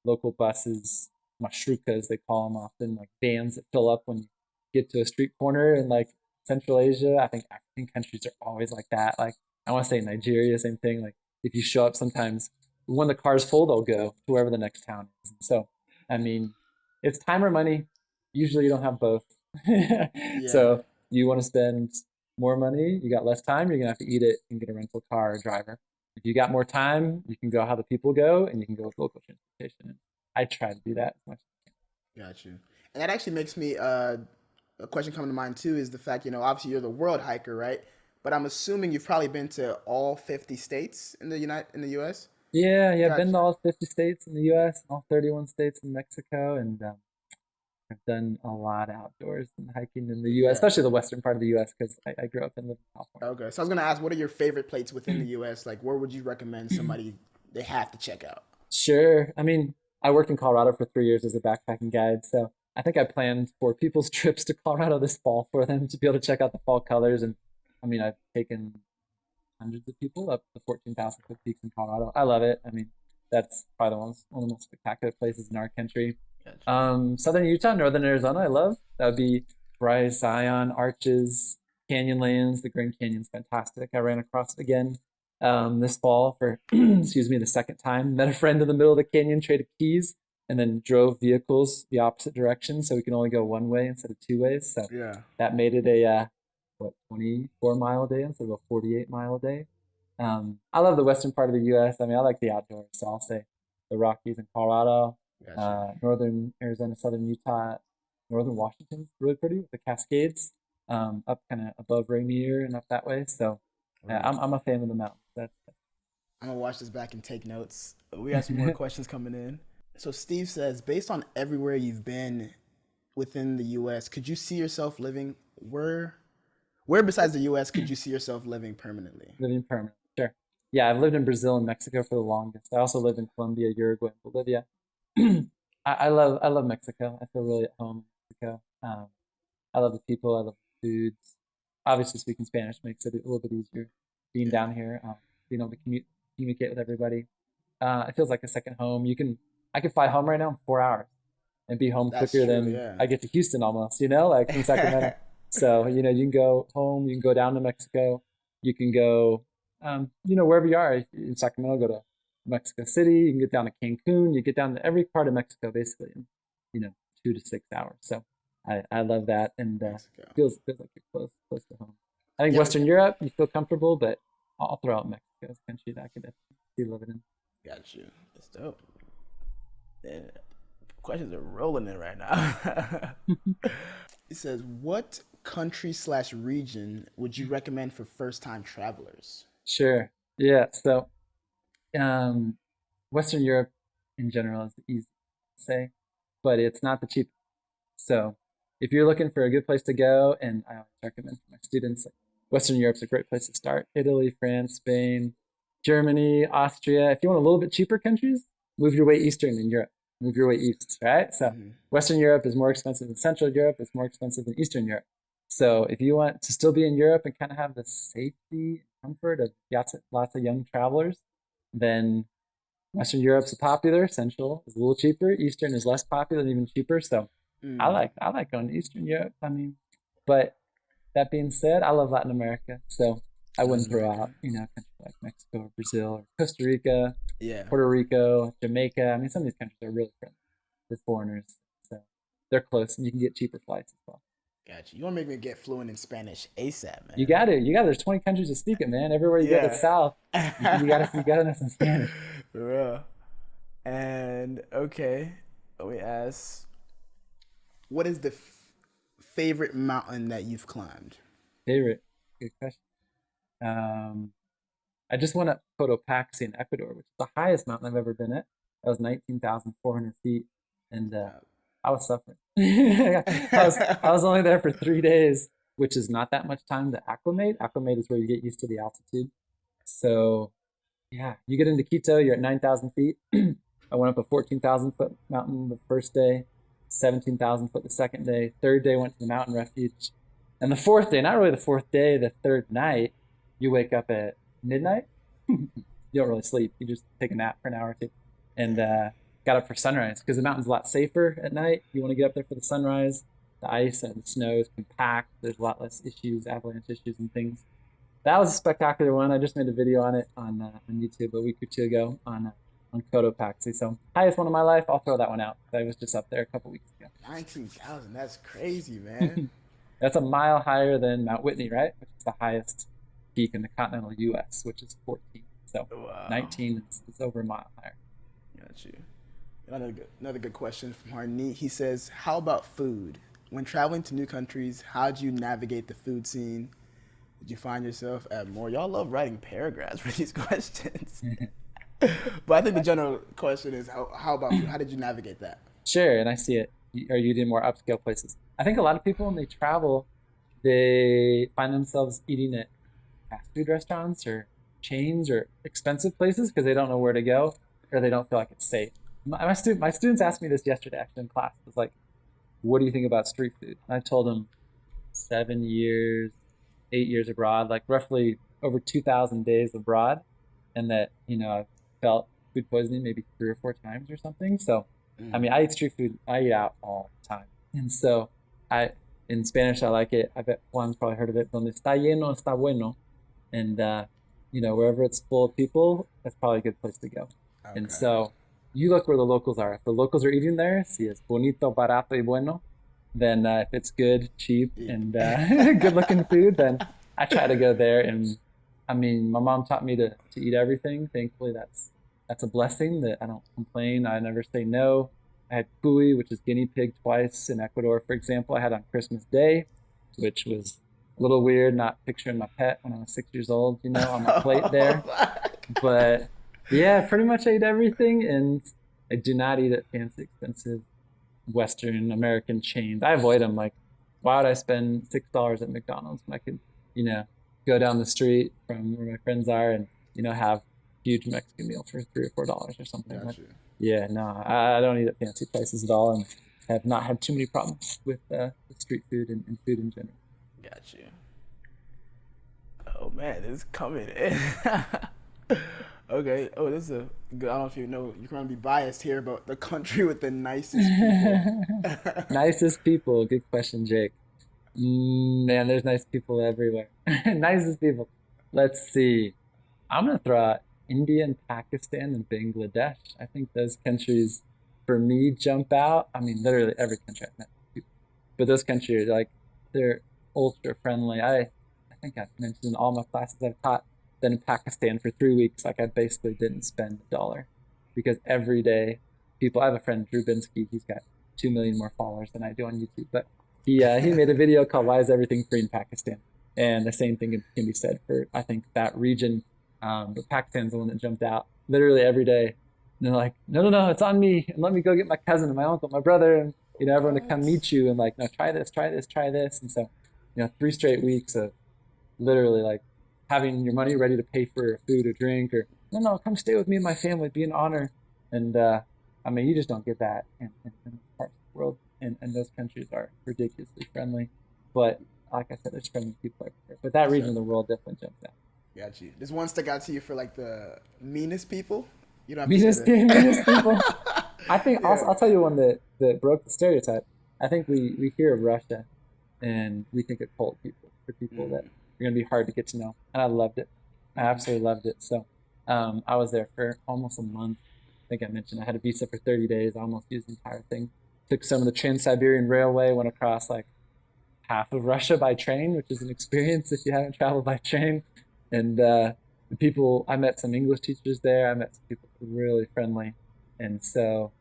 local buses, mashrukas they call them often, like vans that fill up when you get to a street corner in like Central Asia. I think African countries are always like that. Like I want to say Nigeria, same thing. Like if you show up, sometimes when the car's full, they'll go to wherever the next town is. And so, I mean, it's time or money. Usually, you don't have both. Yeah. So you want to spend more money, you got less time, you're gonna have to eat it and get a rental car or driver. If you got more time, you can go how the people go, and you can go with local transportation. And I try to do that as much. Got you. And that actually makes me a question coming to mind too is the fact, obviously you're the world hiker, right? But I'm assuming you've probably been to all 50 states in the US. Yeah, I've been to Gotcha. all 50 states in the U.S. and all 31 states in Mexico, and I've done a lot outdoors and hiking in the U.S., Yeah. especially the western part of the U.S. because I grew up and lived in California. Okay. So I was gonna ask, what are your favorite places within the US? Like, where would you recommend somebody they have to check out? Sure. I mean, I worked in Colorado for 3 years as a backpacking guide, so I think I planned for people's trips to Colorado this fall for them to be able to check out the fall colors. And I mean, I've taken hundreds of people up the 14,000-foot peaks in Colorado. I love it. I mean, that's probably one of the most spectacular places in our country. Gotcha. Southern Utah, Northern Arizona, I love. That would be Bryce, Zion, Arches, Canyonlands. The Grand Canyon's fantastic. I ran across it again this fall for, excuse me, the second time. Met a friend in the middle of the canyon, traded keys, and then drove vehicles the opposite direction so we can only go one way instead of two ways. So Yeah. that made it a, 24-mile a day instead of a 48-mile a day. I love the western part of the U.S. I mean, I like the outdoors, so I'll say the Rockies in Colorado, Gotcha. northern Arizona, southern Utah, northern Washington's really pretty with the Cascades, up kind of above Rainier and up that way. So Right. I'm a fan of the mountains. I'm gonna watch this back and take notes. We got some more questions coming in. So Steve says, based on everywhere you've been within the US, could you see yourself living where besides the US could you see yourself living permanently? Living permanent, sure. Yeah, I've lived in Brazil and Mexico for the longest. I also lived in Colombia, Uruguay, and Bolivia. I love Mexico. I feel really at home in Mexico. I love the people. I love the foods. Obviously, speaking Spanish makes it a little bit easier being Yeah. down here, being able to communicate with everybody. It feels like a second home. I could fly home right now in 4 hours and be home That's quicker true, than yeah. I get to Houston almost, like from Sacramento. So, you can go home, you can go down to Mexico, you can go, wherever you are in Sacramento, go to Mexico City, you can get down to Cancun, you get down to every part of Mexico basically in, 2 to 6 hours. So I love that. And Mexico. feels like you're close to home. I think Yeah, Western Europe, you feel comfortable, but I'll throw out Mexico as a country that I could definitely see living in. got you. That's dope. Yeah. Questions are rolling in right now. It says, what country/region would you recommend for first-time travelers? Sure. Yeah. So um, Western Europe in general is the easy to say, but it's not the cheapest. So if you're looking for a good place to go, and I always recommend for my students, like Western Europe's a great place to start. Italy, France, Spain, Germany, Austria. If you want a little bit cheaper countries, move your way eastern in Europe. Move your way east, right? So Hmm. Western Europe is more expensive than Central Europe. It's more expensive than Eastern Europe. So if you want to still be in Europe and kind of have the safety and comfort of lots of young travelers, then Western Europe's popular. Central is a little cheaper. Eastern is less popular and even cheaper. So I Mm, like I like going to Eastern Europe. I mean, but that being said, I love Latin America. So I Latin wouldn't throw America. out, countries like Mexico or Brazil or Costa Rica, Yeah. Puerto Rico, Jamaica. I mean, some of these countries are really friendly with foreigners. So they're close and you can get cheaper flights as well. Gotcha. You want to make me get fluent in Spanish ASAP, You man. got it. You got it. There's 20 countries to speak it, man. Everywhere you go to the Yeah. south, you got to know some Spanish. For real. And And okay, let me ask, what is the favorite mountain that you've climbed? Favorite? Good question. Um, I just went up Cotopaxi in Ecuador, which is the highest mountain I've ever been at. That was 19,400 feet, and I was suffering. I was only there for 3 days, which is not that much time to acclimate. Acclimate is where you get used to the altitude. So yeah, you get into Quito, you're at 9,000 feet. I went up a 14,000 foot mountain the first day, 17,000 foot the second day. Third day went to the mountain refuge, and the fourth day, not really the fourth day, the third night, you wake up at midnight. You don't really sleep. You just take a nap for an hour or two, and got up for sunrise because the mountain's a lot safer at night. You want to get up there for the sunrise. The ice and the snow is compact. There's a lot less issues, avalanche issues, and things. That was a spectacular one. I just made a video on it on YouTube a week or two ago on Cotopaxi. So highest one of my life. I'll throw that one out. I was just up there a couple weeks ago. 19,000. That's crazy, man. That's a mile higher than Mount Whitney, right? Which is the highest peak in the continental U.S., which is 14. So Wow. 19 is over a mile higher. Got you. Another good question from Harneet. He says, "How about food? When traveling to new countries, how do you navigate the food scene? Did you find yourself at more?" Y'all love writing paragraphs for these questions. But I think the general question is, how about food? How did you navigate that? Sure, and I see it. Are you in more upscale places? I think a lot of people, when they travel, they find themselves eating at fast food restaurants or chains or expensive places because they don't know where to go or they don't feel like it's safe. My students asked me this yesterday actually in class. It was like, what do you think about street food? And I told them 7 years, 8 years abroad, like roughly over 2,000 days abroad, and that, I've felt food poisoning maybe 3 or 4 times or something. So, I mean, I eat street food. I eat out all the time. And so in Spanish, I like it. I bet Juan's probably heard of it. Donde está lleno, está bueno. And, wherever it's full of people, that's probably a good place to go. Okay. And so you look where the locals are. If the locals are eating there, si es bonito, barato y bueno, then if it's good, cheap, and good looking food, then I try to go there. And I mean, my mom taught me to eat everything. Thankfully, that's a blessing that I don't complain. I never say no. I had cuy, which is guinea pig, twice in Ecuador, for example. I had on Christmas Day, which was a little weird, not picturing my pet when I was 6 years old, on my plate there. But yeah, pretty much ate everything, and I do not eat at fancy, expensive Western American chains. I avoid them. Like, why would I spend $6 at McDonald's when I could, go down the street from where my friends are and, have huge Mexican meal for $3 or $4 or something. Got you. Yeah, no, I don't eat at fancy places at all, and have not had too many problems with street food and food in general. Got you. Oh man, this is coming in. Okay. Oh, this is a good. I don't know if you know. You're going to be biased here, but the country with the nicest people. Nicest people. Good question, Jake. Man, there's nice people everywhere. Nicest people. Let's see. I'm gonna throw out India and Pakistan and Bangladesh. I think those countries, for me, jump out. I mean, literally every country I've met people, but those countries, like, they're ultra friendly. I think I've mentioned in all my classes I've taught that in Pakistan for 3 weeks, like, I basically didn't spend $1 because every day people. I have a friend, Drew Binsky. He's got 2 million more followers than I do on YouTube, but he made a video called "Why Is Everything Free in Pakistan?" And the same thing can be said for, I think, that region. But Pakistan's the one that jumped out literally every day. And they're like, no, it's on me. And let me go get my cousin and my uncle, my brother, and everyone to come meet you. And like, no, try this. And so, 3 straight weeks of literally like having your money ready to pay for food or drink, or no, come stay with me and my family, be an honor. And I mean, you just don't get that in parts of the world. And those countries are ridiculously friendly. But like I said, there's friendly people everywhere. But that region of the world definitely jumps out. Got you. Does one stick out to you for like the meanest people? You don't have Meanest people. I think Yeah. I'll tell you one that broke the stereotype. I think we hear of Russia and we think of cold people, for people that are going to be hard to get to know. And I loved it. I absolutely loved it. So I was there for almost a month. I think I mentioned I had a visa for 30 days. I almost used the entire thing. Took some of the Trans-Siberian Railway, went across like half of Russia by train, which is an experience if you haven't traveled by train. And the people, I met some English teachers there. I met some people who were really friendly. And so,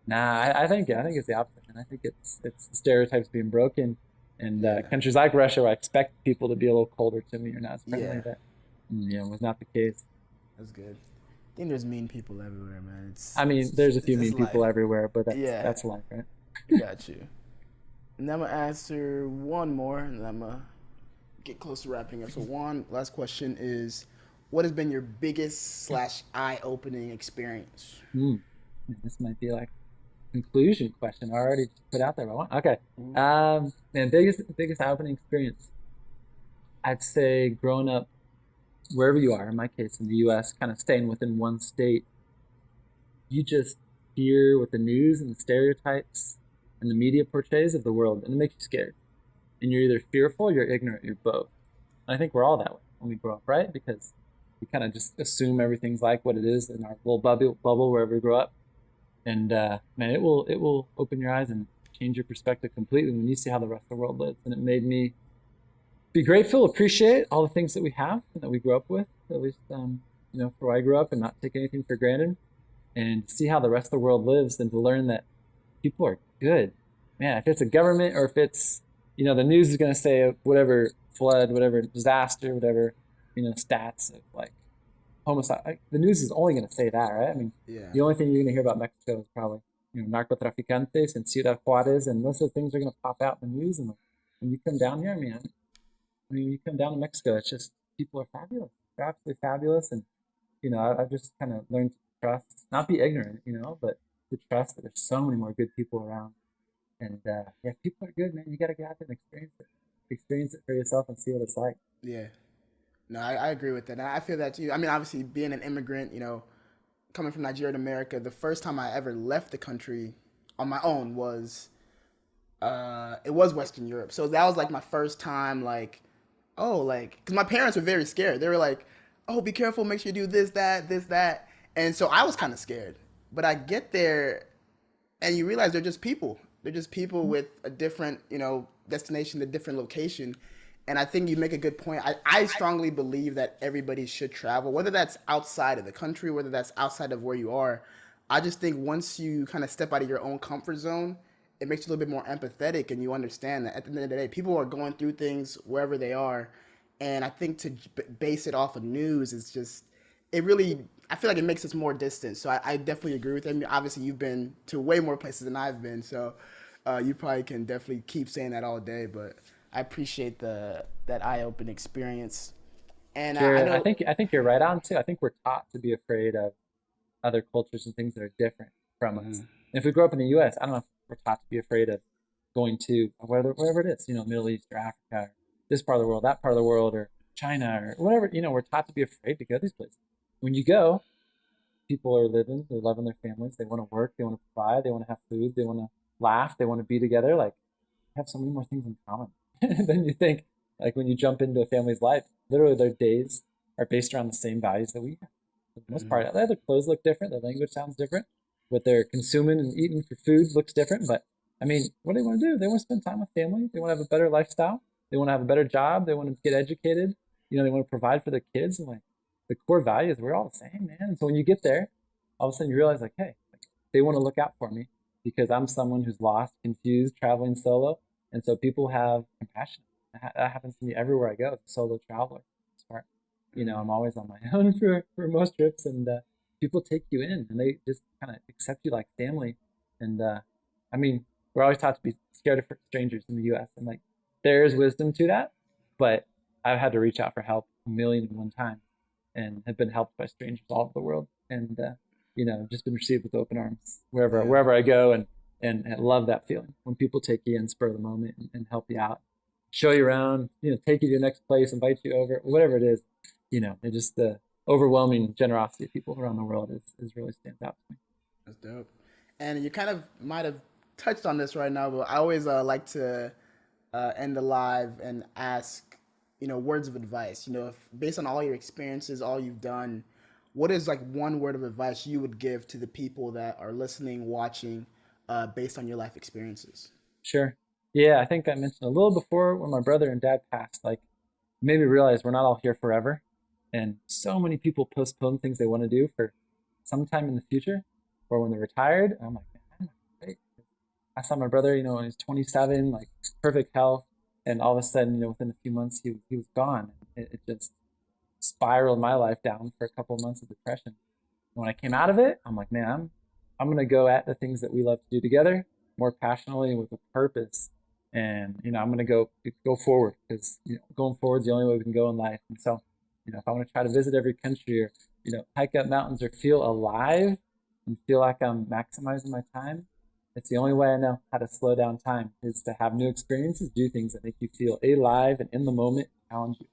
nah, I think it's the opposite. And I think it's stereotypes being broken. And Yeah. countries like Russia, where I expect people to be a little colder to me or not as friendly, Yeah. that was not the case. That's good. I think there's mean people everywhere, man. I mean, there's a It's few just mean life. people everywhere, but that's Yeah. that's life, right? I got you. And I'm gonna answer one more, and I'm gonna get close to wrapping up. So one last question is, what has been your biggest slash eye-opening experience? Man, this might be like conclusion question I already put out there. But okay. Mm-hmm. Man, biggest eye-opening experience. I'd say growing up wherever you are, in my case in the US, kind of staying within one state, you just hear what the news and the stereotypes and the media portrays of the world, and it makes you scared. And you're either fearful, you're ignorant, you're both. And I think we're all that way when we grow up, right? Because we kind of just assume everything's like what it is in our little bubble wherever we grow up. And man, it will open your eyes and change your perspective completely when you see how the rest of the world lives. And it made me be grateful, appreciate all the things that we have and that we grew up with, at least for where I grew up, and not take anything for granted, and see how the rest of the world lives, and to learn that people are good. Man, if it's a government or if it's the news is going to say whatever flood, whatever disaster, whatever stats of like homicide. Like, the news is only going to say that, right? I mean, Yeah. the only thing you're going to hear about Mexico is probably narcotraficantes and Ciudad Juarez, and those are the things that are going to pop out in the news. And like, when you come down here, man, when you come down to Mexico, it's just people are fabulous. They're absolutely fabulous, and I've just kind of learned to trust, not be ignorant, but to trust that there's so many more good people around. And yeah, people are good, man. You got to get out there and experience it for yourself and see what it's like. Yeah. No, I agree with that. And I feel that too. I mean, obviously, being an immigrant, coming from Nigeria to America, the first time I ever left the country on my own it was Western Europe. So that was like my first time, like, oh, like, because my parents were very scared. They were like, oh, be careful, make sure you do this, that, this, that. And so I was kind of scared. But I get there and you realize they're just people. They're just people with a different, destination, a different location. And I think you make a good point. I strongly believe that everybody should travel, whether that's outside of the country, whether that's outside of where you are. I just think once you kind of step out of your own comfort zone, it makes you a little bit more empathetic, and you understand that at the end of the day, people are going through things wherever they are. And I think to base it off of news is just, it really, I feel like it makes us more distant. So I definitely agree with him. Obviously, you've been to way more places than I've been. So you probably can definitely keep saying that all day. But I appreciate that eye opening experience. And I Sure, I know, think I think you're right on too. I think we're taught to be afraid of other cultures and things that are different from us. mhm, And if we grow up in the U.S., I don't know if we're taught to be afraid of going to wherever it is, Middle East or Africa, or this part of the world, that part of the world, or China, or whatever. We're taught to be afraid to go to these places. When you go, people are living, they're loving their families, they want to work, they want to provide, they want to have food, they want to laugh, they want to be together. Like, have so many more things in common than you think. Like when you jump into a family's life, literally their days are based around the same values that we have. For the most mhm, part, their clothes look different, their language sounds different, what they're consuming and eating for food looks different. But I mean, what do they want to do? They want to spend time with family. They want to have a better lifestyle. They want to have a better job. They want to get educated. They want to provide for their kids. And like the core values, we're all the same, man. And so when you get there, all of a sudden you realize like, hey, like, they want to look out for me because I'm someone who's lost, confused, traveling solo. And so people have compassion. That happens to me everywhere I go as a solo traveler. Smart. mhm. I'm always on my own for most trips, and people take you in and they just kind of accept you like family. And I mean, we're always taught to be scared of strangers in the U.S. and like there is wisdom to that, but I've had to reach out for help a million and one times, and have been helped by strangers all over the world, and just been received with open arms wherever Yeah. wherever I go, and love that feeling when people take you in spur of the moment and help you out, show you around, take you to your next place, invite you over, whatever it is. It just the overwhelming generosity of people around the world is really stands out to me. That's dope. And you kind of might have touched on this right now, but I always like to end the live and ask, words of advice. If based on all your experiences, all you've done, what is like one word of advice you would give to the people that are listening, watching, based on your life experiences? Sure. Yeah, I think I mentioned a little before when my brother and dad passed, like it made me realize we're not all here forever. And so many people postpone things they want to do for sometime in the future. or when they're retired. And I'm like, man, great. I saw my brother, when he was 27, like perfect health, and all of a sudden, within a few months, he was gone. It just spiraled my life down for a couple of months of depression. And when I came out of it, I'm like, man, I'm gonna go at the things that we love to do together more passionately with a purpose. And I'm gonna go forward, because going forward is the only way we can go in life. And so, if I want to try to visit every country, or hike up mountains, or feel alive and feel like I'm maximizing my time, it's the only way I know how to slow down time, is to have new experiences, do things that make you feel alive and in the moment, challenge you.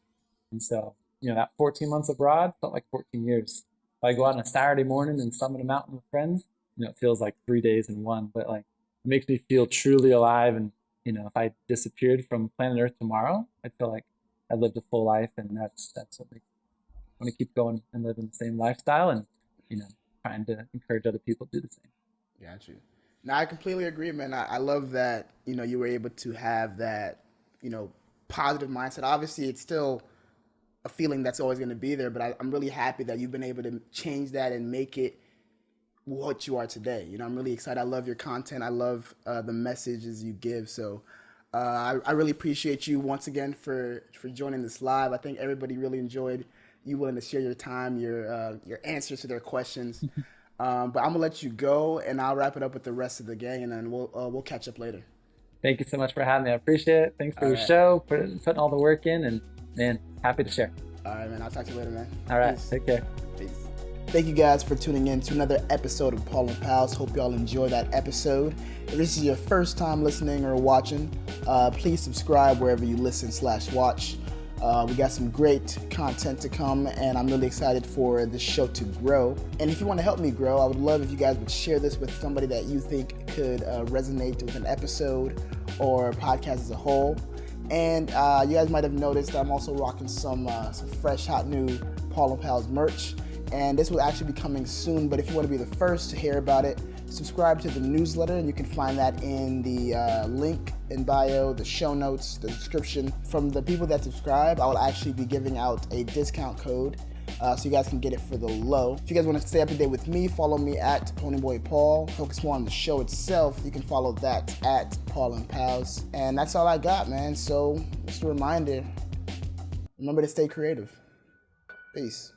And so, that 14 months abroad felt like 14 years. If I go out on a Saturday morning and summit a mountain with friends, it feels like 3 days in one, but like it makes me feel truly alive. And, if I disappeared from planet Earth tomorrow, I'd feel like I lived a full life. And that's what makes me want to keep going and living the same lifestyle, and, trying to encourage other people to do the same. Got you. Now, I completely agree, man. I love that, you were able to have that, positive mindset. Obviously, it's still a feeling that's always going to be there, but I'm really happy that you've been able to change that and make it what you are today. I'm really excited. I love your content. I love the messages you give. So I really appreciate you once again for joining this live. I think everybody really enjoyed you willing to share your time, your answers to their questions. But I'm gonna let you go, and I'll wrap it up with the rest of the gang, and then we'll catch up later. Thank you so much for having me. I appreciate it. Thanks for your show, putting all the work in, and man, happy to share. All right, man. I'll talk to you later, man. All right. Peace. Take care. Peace. Thank you guys for tuning in to another episode of Pol and Pals. Hope y'all enjoy that episode. If this is your first time listening or watching, please subscribe wherever you listen/watch. We got some great content to come, and I'm really excited for the show to grow. And if you want to help me grow, I would love if you guys would share this with somebody that you think could resonate with an episode or podcast as a whole. And you guys might have noticed I'm also rocking some fresh, hot new Pol and Pals merch. And this will actually be coming soon, but if you want to be the first to hear about it, subscribe to the newsletter, and you can find that in the link in bio, the show notes, the description. From the people that subscribe, I will actually be giving out a discount code so you guys can get it for the low. If you guys want to stay up to date with me, follow me at Ponyboy Paul. Focus more on the show itself, you can follow that at Pol and Pals. And that's all I got, man. So just a reminder, remember to stay creative. Peace.